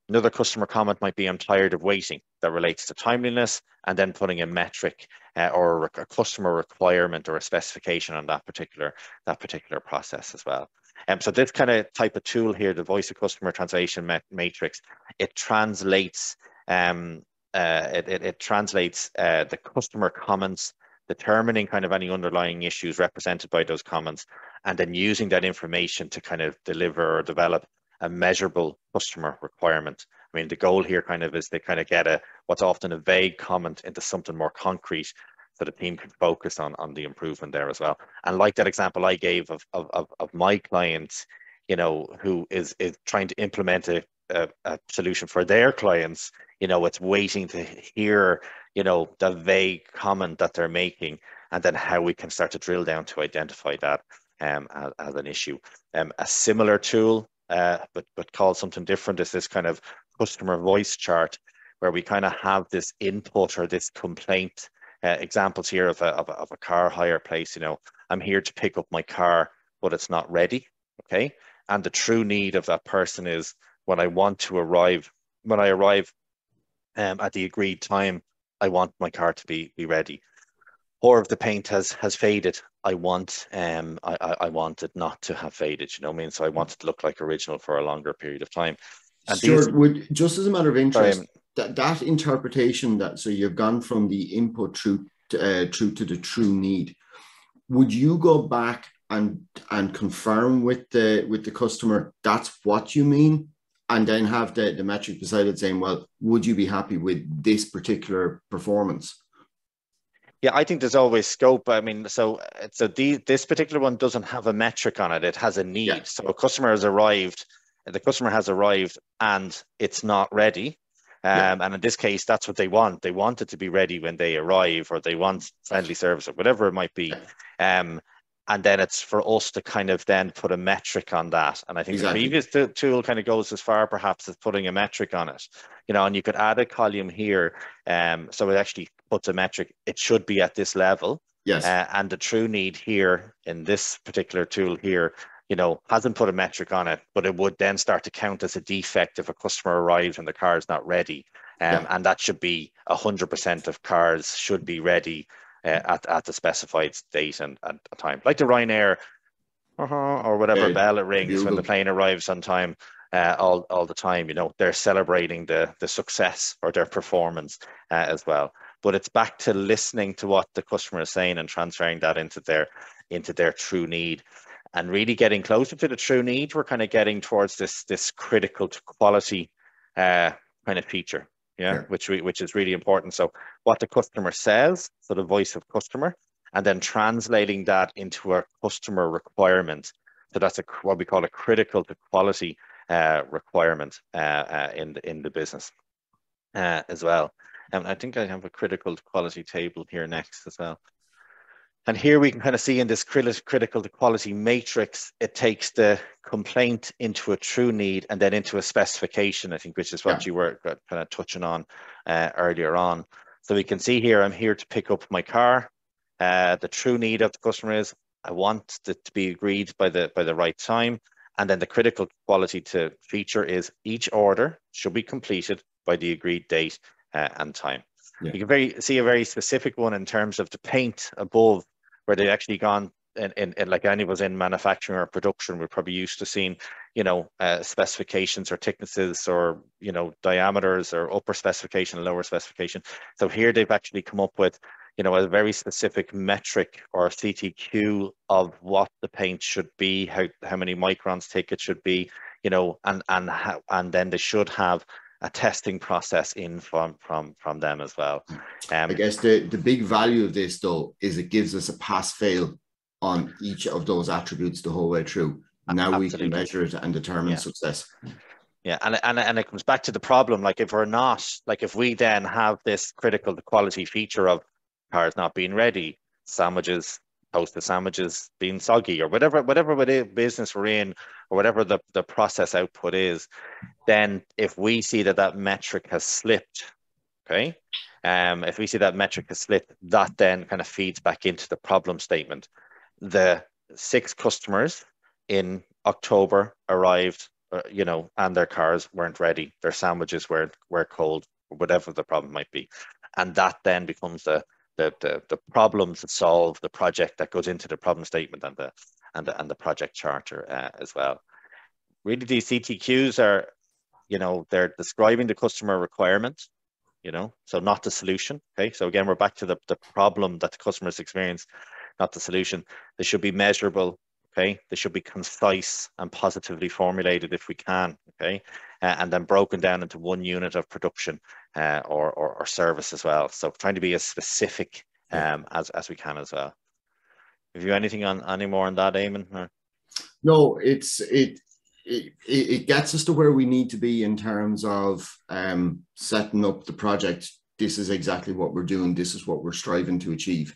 Another customer comment might be, I'm tired of waiting. That relates to timeliness, and then putting a metric or a customer requirement or a specification on that particular process as well. So this kind of type of tool here, the voice of customer translation matrix, it translates the customer comments, determining kind of any underlying issues represented by those comments, and then using that information to kind of deliver or develop a measurable customer requirement. I mean, the goal here kind of is to kind of get what's often a vague comment into something more concrete, so the team can focus on the improvement there as well. And like that example I gave of my clients, who is trying to implement a solution for their clients, it's waiting to hear, the vague comment that they're making, and then how we can start to drill down to identify that as an issue. A similar tool, but called something different, is this kind of customer voice chart, where we kind of have this input or this complaint. Examples here of a car hire place. I'm here to pick up my car, but it's not ready. Okay, and the true need of that person is, when I arrive at the agreed time, I want my car to be ready. Or if the paint has faded, I want it not to have faded. You know what I mean? So I want it to look like original for a longer period of time. And Stuart, just as a matter of interest, that interpretation, so you've gone from the input through to the true need. Would you go back and confirm with the customer that's what you mean, And then have the metric beside it saying, well, would you be happy with this particular performance? Yeah, I think there's always scope. I mean, this particular one doesn't have a metric on it. It has a need. Yeah. So the customer has arrived and it's not ready. And in this case, that's what they want. They want it to be ready when they arrive, or they want friendly service, or whatever it might be. And then it's for us to kind of then put a metric on that. And I think the previous tool kind of goes as far perhaps as putting a metric on it, and you could add a column here. So it actually puts a metric. It should be at this level. Yes. And the true need here in this particular tool here, hasn't put a metric on it, but it would then start to count as a defect if a customer arrives and the car is not ready. And that should be 100% of cars should be ready at the specified date and time, like the Ryanair or whatever bell it rings when the plane arrives on time. All the time, they're celebrating the success or their performance as well. But it's back to listening to what the customer is saying and transferring that into their true need, and really getting closer to the true need. We're kind of getting towards this critical to quality kind of feature. Yeah, which is really important. So what the customer says, so the voice of customer, and then translating that into a customer requirement. So that's what we call a critical to quality requirement in the business as well. And I think I have a critical to quality table here next as well. And here we can kind of see in this critical to quality matrix, it takes the complaint into a true need and then into a specification, I think, which is what you were kind of touching on earlier on. So we can see here, I'm here to pick up my car. The true need of the customer is, I want it to be agreed by the right time. And then the critical quality to feature is, each order should be completed by the agreed date and time. Yeah. You can see a very specific one in terms of the paint above, where they've actually gone in like any was in manufacturing or production, we're probably used to seeing, specifications or thicknesses or, diameters or upper specification and lower specification. So here they've actually come up with, a very specific metric or CTQ of what the paint should be, how many microns thick it should be, and then they should have a testing process in from them as well. I guess the big value of this, though, is it gives us a pass-fail on each of those attributes the whole way through. Now we can measure it and determine success. Yeah, and it comes back to the problem. Like if we then have this critical to quality feature of cars not being ready, toasted sandwiches being soggy, or whatever business we're in, or whatever the process output is, then if we see that metric has slipped, okay, if we see that metric has slipped, that then kind of feeds back into the problem statement. The 6 customers in October arrived, and their cars weren't ready, their sandwiches were cold, or whatever the problem might be, and that then becomes the problem to solve, the project that goes into the problem statement and the project charter as well. Really, these CTQs are, they're describing the customer requirement, so not the solution. Okay, so again, we're back to the problem that the customers experience, not the solution. They should be measurable. Okay, they should be concise and positively formulated if we can. Okay, and then broken down into one unit of production or service as well. So trying to be as specific as we can as well. Have you anything on any more on that, Eamon? Or? No, it gets us to where we need to be in terms of setting up the project. This is exactly what we're doing. This is what we're striving to achieve.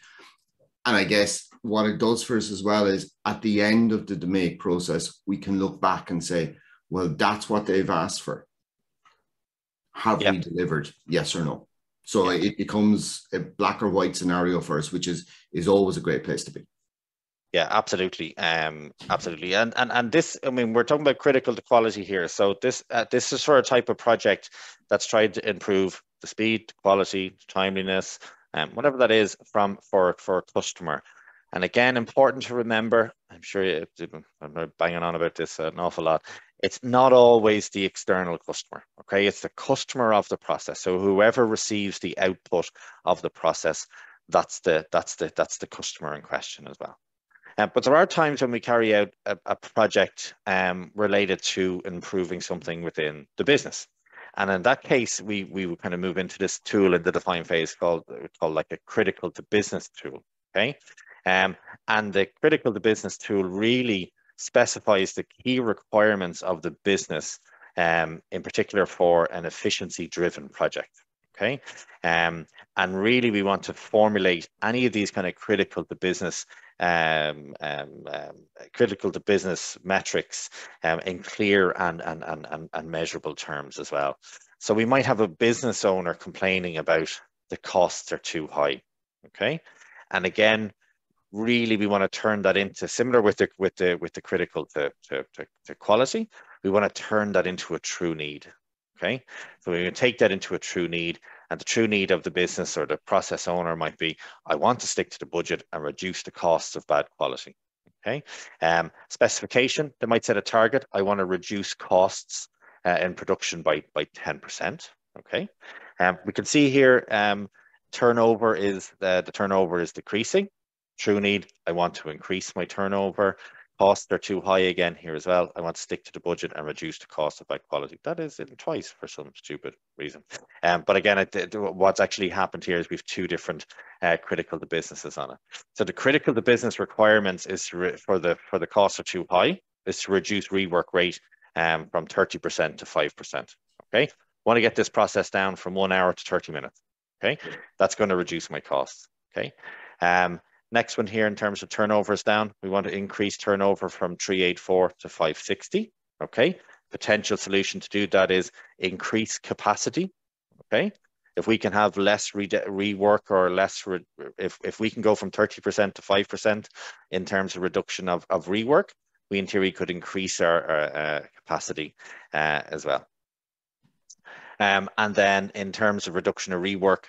And I guess what it does for us as well is, at the end of the make process, we can look back and say, well, that's what they've asked for. Have we delivered? Yes or no? So it becomes a black or white scenario for us, which is always a great place to be. Yeah, absolutely. Absolutely. And this, I mean, we're talking about critical to quality here. So this is for a type of project that's tried to improve the speed, quality, timeliness, whatever that is for a customer. And again, important to remember, I'm sure I'm banging on about this an awful lot. It's not always the external customer, okay? It's the customer of the process. So whoever receives the output of the process, that's the customer in question as well. But there are times when we carry out a project related to improving something within the business. And in that case, we would kind of move into this tool in the define phase called like a critical to business tool. Okay. And the critical to business tool really specifies the key requirements of the business, in particular for an efficiency driven project. Okay. And really we want to formulate any of these kind of critical to business metrics in clear and measurable terms as well. So we might have a business owner complaining about the costs are too high. Okay. And again, really we want to turn that into, similar with the critical to quality, we want to turn that into a true need. Okay, so we can take that into a true need, and the true need of the business or the process owner might be, I want to stick to the budget and reduce the costs of bad quality. Okay, specification, they might set a target, I want to reduce costs in production by 10%. Okay, we can see here turnover is the turnover is decreasing. True need, I want to increase my turnover. Costs are too high again here as well. I want to stick to the budget and reduce the cost of bad quality. That is in twice for some stupid reason. But again, what's actually happened here is we have two different critical to businesses on it. So the critical to business requirements is for the costs are too high, is to reduce rework rate from 30% to 5%. Okay, want to get this process down from 1 hour to 30 minutes. Okay, that's going to reduce my costs. Okay. Next one here in terms of turnover is down. We want to increase turnover from 384 to 560. Okay. Potential solution to do that is increase capacity. Okay. If we can have less rework or less, if we can go from 30% to 5% in terms of reduction of rework, we in theory could increase our capacity as well. And then in terms of reduction of rework,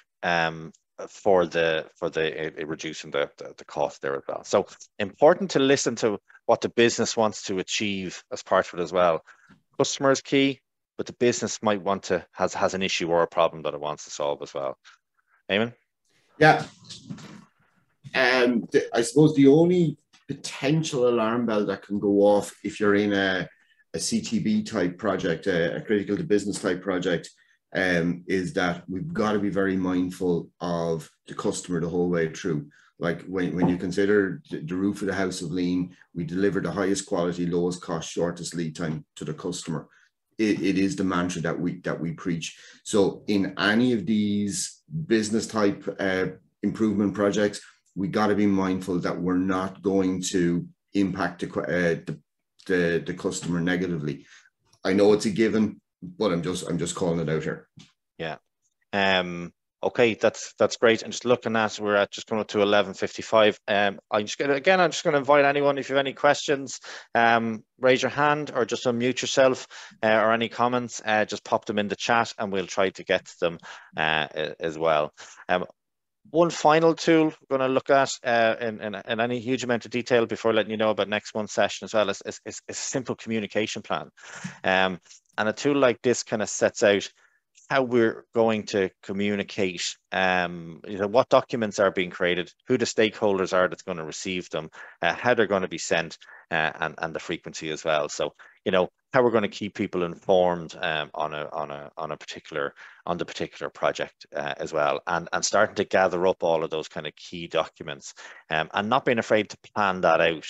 for reducing the cost there as well. So important to listen to what the business wants to achieve as part of it as well. Customer is key, but the business might want to has an issue or a problem that it wants to solve as well. Eamon? Yeah. I suppose the only potential alarm bell that can go off if you're in a CTB type project, a critical to business type project, is that we've got to be very mindful of the customer the whole way through. Like when you consider the roof of the house of Lean, we deliver the highest quality, lowest cost, shortest lead time to the customer. It is the mantra that we preach. So in any of these business type improvement projects, we got to be mindful that we're not going to impact the customer negatively. I know it's a given, but I'm just calling it out here. Yeah. Okay, that's great. And just looking at, we're at just going up to 11:55. I'm just going to invite anyone, if you have any questions, raise your hand or just unmute yourself, or any comments, just pop them in the chat and we'll try to get to them as well. One final tool we're going to look at in any huge amount of detail before letting you know about next month's session as well is a simple communication plan. And a tool like this kind of sets out how we're going to communicate, what documents are being created, who the stakeholders are that's going to receive them, how they're going to be sent, and the frequency as well. So, how we're going to keep people informed on the particular project as well, and starting to gather up all of those kind of key documents, and not being afraid to plan that out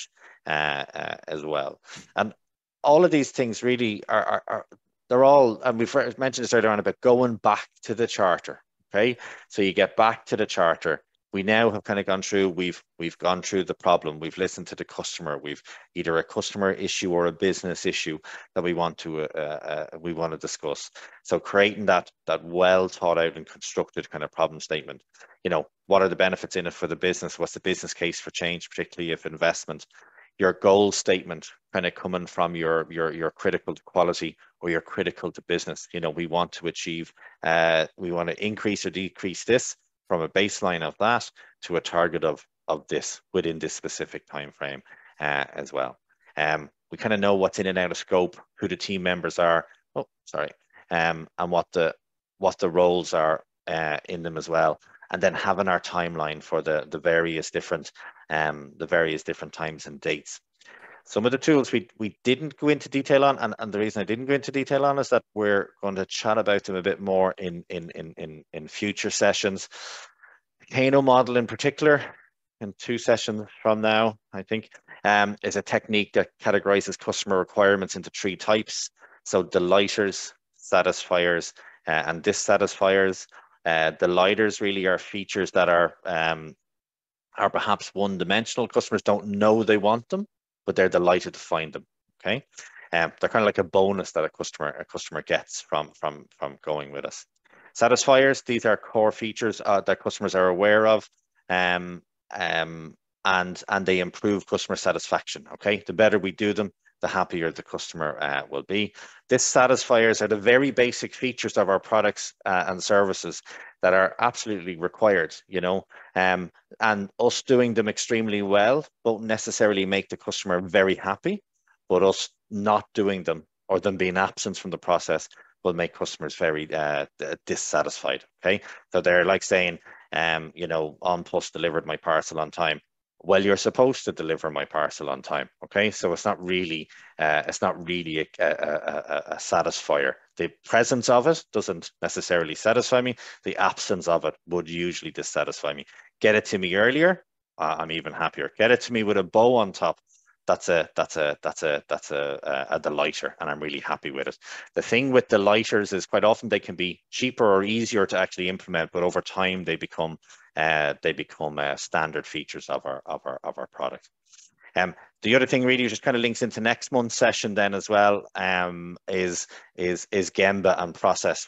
as well. And all of these things really they're all, and we've mentioned this earlier on, about going back to the charter. Okay, so you get back to the charter. We now have kind of gone through, we've gone through the problem, we've listened to the customer, we've either a customer issue or a business issue that we want to discuss. So creating that well thought out and constructed kind of problem statement. What are the benefits in it for the business? What's the business case for change, particularly if investment? Your goal statement kind of coming from your critical to quality or your critical to business. We want to achieve, we want to increase or decrease this from a baseline of that to a target of this within this specific time frame as well. We kind of know what's in and out of scope, who the team members are. And what the roles are in them as well. and then having our timeline for the various different times and dates. Some of the tools we didn't go into detail on, and the reason I didn't go into detail on is that we're going to chat about them a bit more in future sessions. Kano model in particular, in 2 sessions from now, I think, is a technique that categorizes customer requirements into 3 types. So delighters, satisfiers, and dissatisfiers. Delighters really are features that are perhaps one-dimensional. Customers don't know they want them, but they're delighted to find them. Okay, they're kind of like a bonus that a customer gets from going with us. Satisfiers, these are core features that customers are aware of, and they improve customer satisfaction. Okay, the better we do them, the happier the customer will be. Dissatisfiers are the very basic features of our products and services that are absolutely required, you know, and us doing them extremely well won't necessarily make the customer very happy, but us not doing them or them being absent from the process will make customers very dissatisfied. Okay, so they're like saying, you know, An Post delivered my parcel on time. Well, you're supposed to deliver my parcel on time. Okay, so it's not really a satisfier. The presence of it doesn't necessarily satisfy me. The absence of it would usually dissatisfy me. Get it to me earlier, I'm even happier. Get it to me with a bow on top. That's a delighter, and I'm really happy with it. The thing with delighters is quite often they can be cheaper or easier to actually implement, but over time they become standard features of our product. The other thing really just kind of links into next month's session then as well, is Gemba and process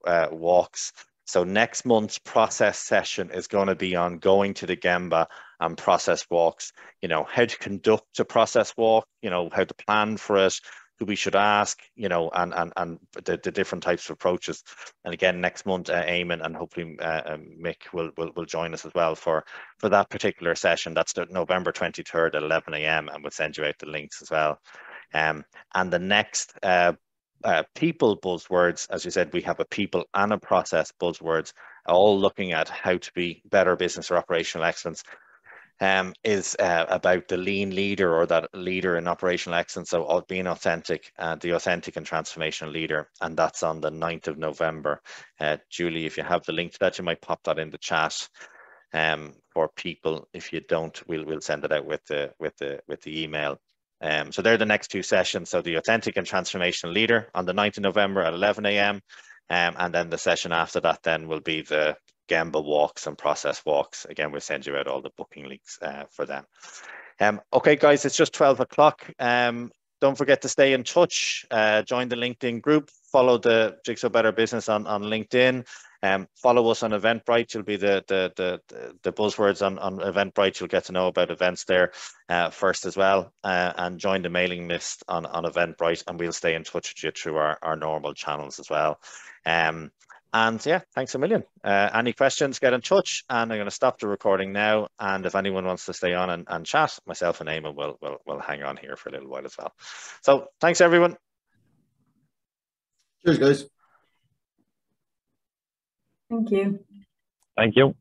walks. So next month's process session is going to be on going to the Gemba and process walks, you know, how to conduct a process walk, you know, how to plan for it, who we should ask, you know, and the different types of approaches. And again, next month, Eamon and hopefully Mick will join us as well for that particular session. That's the November 23rd at 11 a.m. and we'll send you out the links as well. And the next people buzzwords, as you said, we have a people and a process buzzwords, all looking at how to be better business or operational excellence. Is about the lean leader, or that leader in operational excellence, so being authentic, the authentic and transformational leader, and that's on the 9th of November. Julie, if you have the link to that, you might pop that in the chat for people. If you don't, we'll send it out with the email. So they're the next 2 sessions. So the authentic and transformational leader on the 9th of November at 11 a.m. And then the session after that then will be the Gemba walks and process walks. Again, we'll send you out all the booking links for them. Okay, guys, it's just 12 o'clock. Don't forget to stay in touch. Join the LinkedIn group. Follow the Jigsaw Better Business on LinkedIn. Follow us on Eventbrite. You'll be the buzzwords on Eventbrite. You'll get to know about events there first as well. And join the mailing list on Eventbrite, and we'll stay in touch with you through our normal channels as well. And yeah, thanks a million. Any questions, get in touch. And I'm going to stop the recording now. And if anyone wants to stay on and chat, myself and Eamon will hang on here for a little while as well. So thanks, everyone. Cheers, guys. Thank you. Thank you.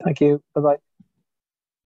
Thank you. Bye-bye.